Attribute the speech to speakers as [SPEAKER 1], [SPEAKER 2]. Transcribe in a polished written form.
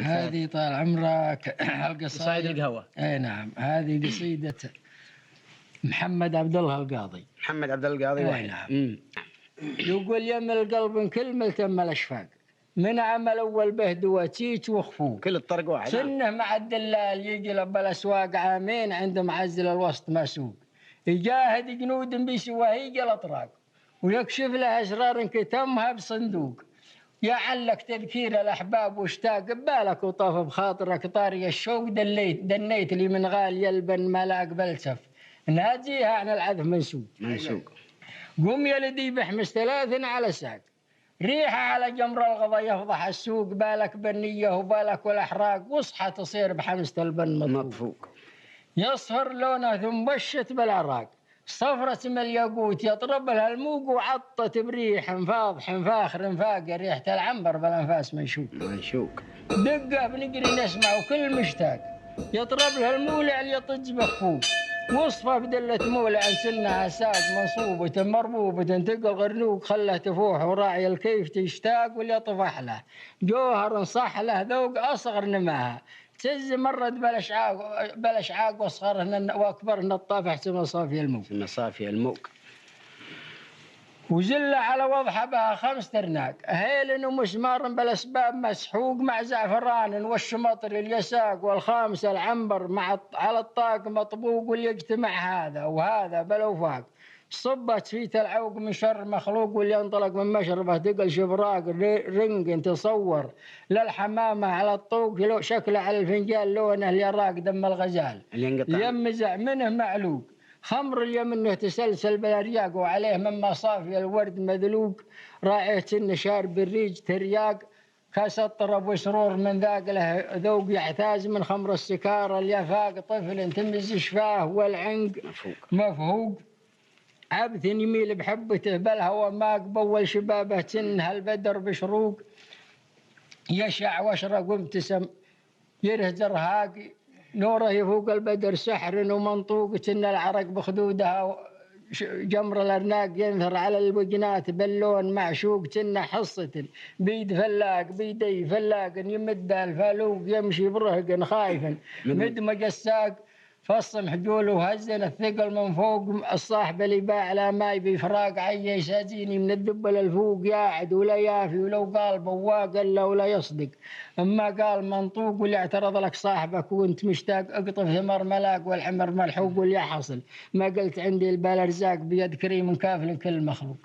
[SPEAKER 1] هذه طال عمرك
[SPEAKER 2] قصايد القهوة.
[SPEAKER 1] اي نعم، هذه قصيدة محمد عبد الله القاضي.
[SPEAKER 2] محمد عبد الله القاضي واحد.
[SPEAKER 1] نعم. يقول يم القلب كل ملتم الاشفاق، من عمل اول به دواتيك وخفوق،
[SPEAKER 2] كل الطرق واحد.
[SPEAKER 1] سنه مع الدلال يقلب بالاسواق عامين، عند معزل الوسط مسوق، يجاهد جنود بسواهيق الاطراق، ويكشف له اسرار كتمها بصندوق، يعلق تذكير الأحباب واشتاق بالك وطاف بخاطرك طاري الشوق، دنيت لي من غالي البن ما قبل سف، ناجيها عن العذف منسوق. قوم يا لدي بحمس 3 على ساق، ريحة على جمر الغضا يفضح السوق، بالك بالنية وبالك والأحراق، واصحى تصير بحمسة البن مطفوق، يصفر لونه ثم بشت بالعراق، صفرة من الياقوت يطرب لها الموق، وعطت بريح انفاض حنفاخر انفاق، ريحة العنبر بالانفاس منشوق. دقه بنقري نسمع وكل مشتاق، يطرب لها المولع يطج بخفوق، وصفه بدلة مولع سنها ساق، منصوبة مربوبة تقل غرنوق، خله تفوح وراعي الكيف تشتاق، واللي طفح له جوهر صح له ذوق أصغر نماها، تز مرت بالاشعاق واصغرهن واكبرهن الطافح سما صافي الموق. وزل على وضحه بها 5 ترناق، هيل ومسمار بالاسباب مسحوق، مع زعفران والشمطر اليساق، والخامس العنبر مع على الطاق مطبوق، واللي يجتمع هذا وهذا بالوفاق، صبت فيت العوق من شر مخلوق، واللي ينطلق من مشربه تقل شبراق، رنق تصور للحمامة على الطوق، شكله على الفنجان لونه اليراق، دم الغزال يمزع منه معلوق، خمر اليمنه تسلسل بالارياق، وعليه مما صافي الورد مذلوق، راعيه النشار بالريج ترياق، كاس الطرب وسرور من ذاق له ذوق، يحتاج من خمر السكار اليفاق، طفل تمز شفاه والعنق مفهوق، عبث يميل بحبته بالهوى ماق، بول شبابه تنها البدر بشروق، يشع واشرق وابتسم يرهز رهاق، نوره يفوق البدر سحر ومنطوق، تن العرق بخدودها جمر الارناق، ينثر على الوجنات باللون معشوق، تن حصة بيد فلاق بيدي فلاق، يمد الفالوق يمشي برهق خايفا مدمج الساق، فصم حجوله وهزن الثقل من فوق، الصاحب اللي باع على ماي بفراق، عيش هزيني من الدب للفوق، ياعد ولا يافي، ولو قال بواق الا ولا يصدق، اما قال منطوق، واللي اعترض لك صاحبك وانت مشتاق، اقطف ثمر ملاك والحمر ملحوق، واللي حصل ما قلت عندي البال ارزاق، بيد كريم كافل كل مخلوق.